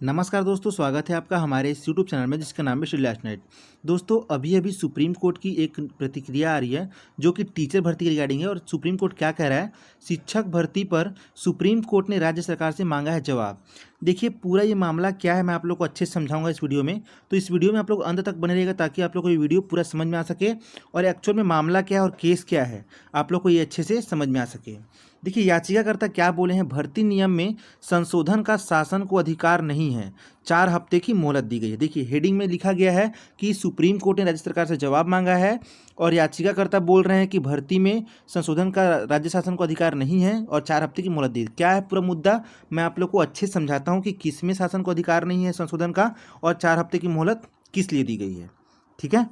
नमस्कार दोस्तों, स्वागत है आपका हमारे इस यूट्यूब चैनल में जिसका नाम है श्री लास्ट नाइट। दोस्तों, अभी अभी सुप्रीम कोर्ट की एक प्रतिक्रिया आ रही है जो कि टीचर भर्ती के रिगार्डिंग है। और सुप्रीम कोर्ट क्या कह रहा है, शिक्षक भर्ती पर सुप्रीम कोर्ट ने राज्य सरकार से मांगा है जवाब। देखिए, पूरा ये मामला क्या है मैं आप लोग को अच्छे से समझाऊंगा इस वीडियो में। तो इस वीडियो में आप लोग अंत तक बने रहेगा ताकि आप लोग को ये वीडियो पूरा समझ में आ सके और एक्चुअल में मामला क्या है और केस क्या है आप लोग को ये अच्छे से समझ में आ सके। देखिए, याचिकाकर्ता क्या बोले हैं, भर्ती नियम में संशोधन का शासन को अधिकार नहीं है, 4 हफ्ते की मोहलत दी गई है। देखिए, हेडिंग में लिखा गया है कि सुप्रीम कोर्ट ने राज्य सरकार से जवाब मांगा है और याचिकाकर्ता बोल रहे हैं कि भर्ती में संशोधन का राज्य शासन को अधिकार नहीं है और 4 हफ्ते की मोहलत दी। क्या है पूरा मुद्दा, मैं आप लोग को अच्छे से समझाता हूँ कि किसमें शासन को अधिकार नहीं है संशोधन का और 4 हफ्ते की मोहलत किस लिए दी गई है। ठीक है,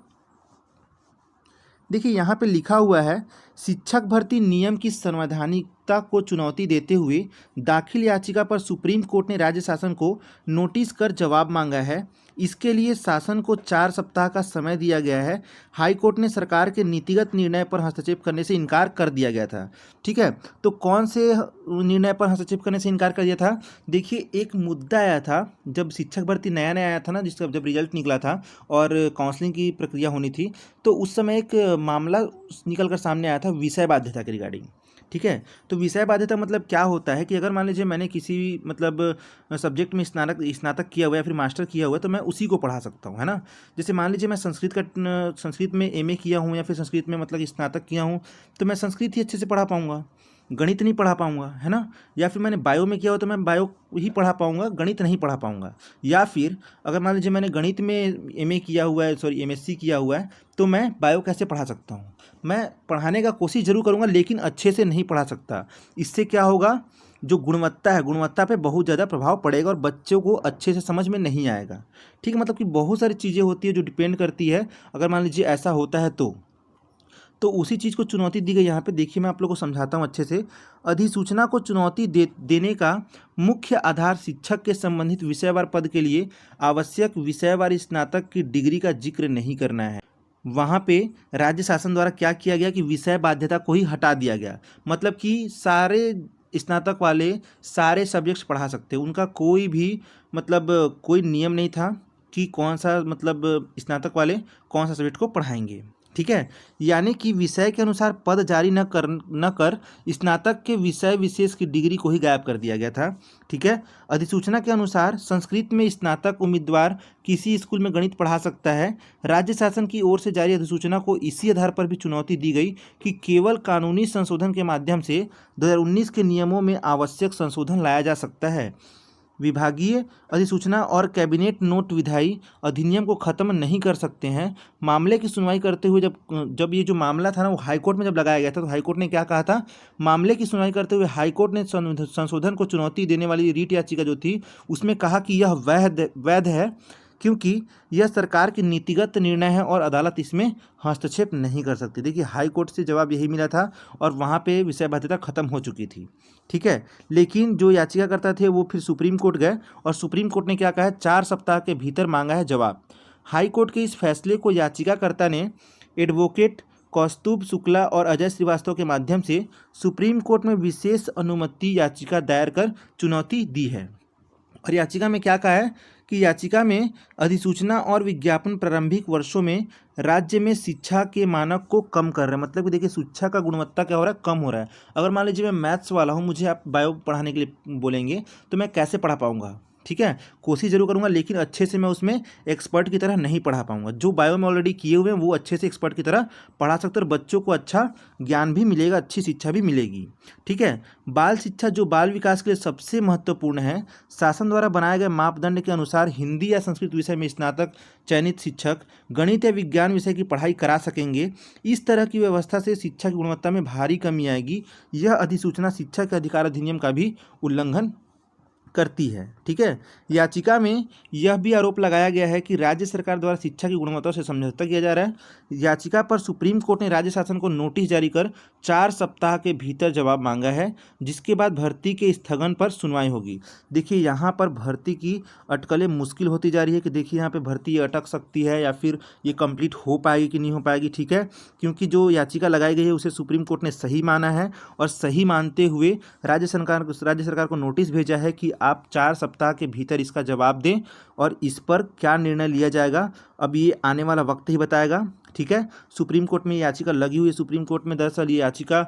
देखिए यहाँ पे लिखा हुआ है, शिक्षक भर्ती नियम की संवैधानिकता को चुनौती देते हुए दाखिल याचिका पर सुप्रीम कोर्ट ने राज्य शासन को नोटिस कर जवाब मांगा है। इसके लिए शासन को 4 सप्ताह का समय दिया गया है। हाई कोर्ट ने सरकार के नीतिगत निर्णय पर हस्तक्षेप करने से इनकार कर दिया गया था। ठीक है, तो कौन से निर्णय पर हस्तक्षेप करने से इनकार कर दिया था? देखिए, एक मुद्दा आया था जब शिक्षक भर्ती नया नया आया था ना, जिसका जब रिजल्ट निकला था और काउंसलिंग की प्रक्रिया होनी थी, तो उस समय एक मामला निकल कर सामने आया था विषय बाध्यता के रिगार्डिंग। ठीक है, तो विषय बाध्यता मतलब क्या होता है कि अगर मान लीजिए मैंने किसी सब्जेक्ट में स्नातक किया हुआ या फिर मास्टर किया हुआ है तो मैं उसी को पढ़ा सकता हूँ, है ना। जैसे मान लीजिए मैं संस्कृत में एमए किया हूँ या फिर संस्कृत में स्नातक किया हूँ, तो मैं संस्कृत ही अच्छे से पढ़ा पाऊँगा, गणित नहीं पढ़ा पाऊँगा, है ना। या फिर मैंने बायो में किया हो तो मैं बायो ही पढ़ा पाऊँगा, गणित नहीं पढ़ा पाऊँगा। या फिर अगर मान लीजिए मैंने गणित में एमए किया हुआ है, एमएससी किया हुआ है, तो मैं बायो कैसे पढ़ा सकता हूँ? मैं पढ़ाने का कोशिश जरूर करूँगा लेकिन अच्छे से नहीं पढ़ा सकता। इससे क्या होगा, जो गुणवत्ता है, गुणवत्ता पे बहुत ज़्यादा प्रभाव पड़ेगा और बच्चों को अच्छे से समझ में नहीं आएगा। ठीक है, मतलब कि बहुत सारी चीज़ें होती है जो डिपेंड करती है। अगर मान लीजिए ऐसा होता है तो उसी चीज़ को चुनौती दी गई। यहाँ पे देखिए, मैं आप लोगों को समझाता हूँ अच्छे से। अधिसूचना को चुनौती देने का मुख्य आधार शिक्षक के संबंधित विषयवार पद के लिए आवश्यक विषयवार स्नातक की डिग्री का जिक्र नहीं करना है। वहाँ पे राज्य शासन द्वारा क्या किया गया कि विषय बाध्यता को ही हटा दिया गया। मतलब कि सारे स्नातक वाले सारे सब्जेक्ट्स पढ़ा सकते, उनका कोई भी कोई नियम नहीं था कि कौन सा स्नातक वाले कौन सा सब्जेक्ट को पढ़ाएंगे। ठीक है, यानी कि विषय के अनुसार पद जारी न कर स्नातक के विषय विशेष की डिग्री को ही गायब कर दिया गया था। ठीक है, अधिसूचना के अनुसार संस्कृत में स्नातक उम्मीदवार किसी स्कूल में गणित पढ़ा सकता है। राज्य शासन की ओर से जारी अधिसूचना को इसी आधार पर भी चुनौती दी गई कि केवल कानूनी संशोधन के माध्यम से 2019 के नियमों में आवश्यक संशोधन लाया जा सकता है। विभागीय अधिसूचना और कैबिनेट नोट विधायी अधिनियम को खत्म नहीं कर सकते हैं। मामले की सुनवाई करते हुए जब ये जो मामला था ना, वो हाईकोर्ट में जब लगाया गया था, तो हाईकोर्ट ने क्या कहा था, मामले की सुनवाई करते हुए हाईकोर्ट ने संशोधन को चुनौती देने वाली रीट याचिका जो थी उसमें कहा कि यह वैध है क्योंकि यह सरकार की नीतिगत निर्णय है और अदालत इसमें हस्तक्षेप नहीं कर सकती। देखिए, हाई कोर्ट से जवाब यही मिला था और वहाँ पे विषय बाध्यता खत्म हो चुकी थी। ठीक है, लेकिन जो याचिकाकर्ता थे वो फिर सुप्रीम कोर्ट गए और सुप्रीम कोर्ट ने क्या कहा है, 4 सप्ताह के भीतर मांगा है जवाब। हाई कोर्ट के इस फैसले को याचिकाकर्ता ने एडवोकेट कौस्तुभ शुक्ला और अजय श्रीवास्तव के माध्यम से सुप्रीम कोर्ट में विशेष अनुमति याचिका दायर कर चुनौती दी है। और याचिका में क्या कहा है कि याचिका में अधिसूचना और विज्ञापन प्रारंभिक वर्षों में राज्य में शिक्षा के मानक को कम कर रहे हैं। मतलब कि देखिए, शिक्षा का गुणवत्ता क्या हो रहा है, कम हो रहा है। अगर मान लीजिए मैं मैथ्स वाला हूँ, मुझे आप बायो पढ़ाने के लिए बोलेंगे तो मैं कैसे पढ़ा पाऊँगा? ठीक है, कोशिश जरूर करूंगा लेकिन अच्छे से मैं उसमें एक्सपर्ट की तरह नहीं पढ़ा पाऊंगा। जो बायो में ऑलरेडी किए हुए हैं वो अच्छे से एक्सपर्ट की तरह पढ़ा सकते हैं और बच्चों को अच्छा ज्ञान भी मिलेगा, अच्छी शिक्षा भी मिलेगी। ठीक है, बाल शिक्षा जो बाल विकास के लिए सबसे महत्वपूर्ण है, शासन द्वारा बनाए गए मापदंड के अनुसार हिंदी या संस्कृत विषय में स्नातक चयनित शिक्षक गणित या विज्ञान विषय की पढ़ाई करा सकेंगे। इस तरह की व्यवस्था से शिक्षा की गुणवत्ता में भारी कमी आएगी। यह अधिसूचना शिक्षा के अधिकार अधिनियम का भी उल्लंघन करती है। ठीक है, याचिका में यह भी आरोप लगाया गया है कि राज्य सरकार द्वारा शिक्षा की गुणवत्ता से समझौता किया जा रहा है। याचिका पर सुप्रीम कोर्ट ने राज्य शासन को नोटिस जारी कर 4 सप्ताह के भीतर जवाब मांगा है, जिसके बाद भर्ती के स्थगन पर सुनवाई होगी। देखिए, यहाँ पर भर्ती की अटकलें मुश्किल होती जा रही है कि देखिए यहाँ पे भर्ती अटक सकती है या फिर ये कंप्लीट हो पाएगी कि नहीं हो पाएगी। ठीक है, क्योंकि जो याचिका लगाई गई है उसे सुप्रीम कोर्ट ने सही माना है और सही मानते हुए राज्य सरकार को नोटिस भेजा है कि आप 4 सप्ताह के भीतर इसका जवाब दें और इस पर क्या निर्णय लिया जाएगा अब ये आने वाला वक्त ही बताएगा। ठीक है, सुप्रीम कोर्ट में ये याचिका लगी हुई है, सुप्रीम कोर्ट में दरअसल ये याचिका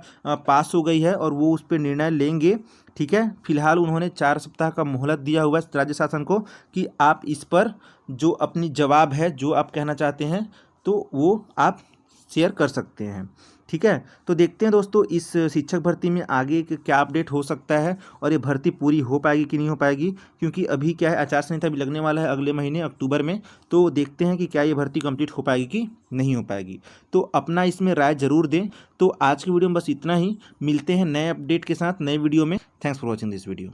पास हो गई है और वो उस पर निर्णय लेंगे। ठीक है, फिलहाल उन्होंने 4 सप्ताह का मोहलत दिया हुआ है राज्य शासन को कि आप इस पर जो अपनी जवाब है, जो आप कहना चाहते हैं, तो वो आप शेयर कर सकते हैं। ठीक है, तो देखते हैं दोस्तों इस शिक्षक भर्ती में आगे क्या अपडेट हो सकता है और ये भर्ती पूरी हो पाएगी कि नहीं हो पाएगी, क्योंकि अभी क्या है, आचार संहिता भी लगने वाला है अगले महीने अक्टूबर में। तो देखते हैं कि क्या ये भर्ती कंप्लीट हो पाएगी कि नहीं हो पाएगी। तो अपना इसमें राय जरूर दें। तो आज की वीडियो में बस इतना ही, मिलते हैं नए अपडेट के साथ नए वीडियो में। Thanks for watching this video.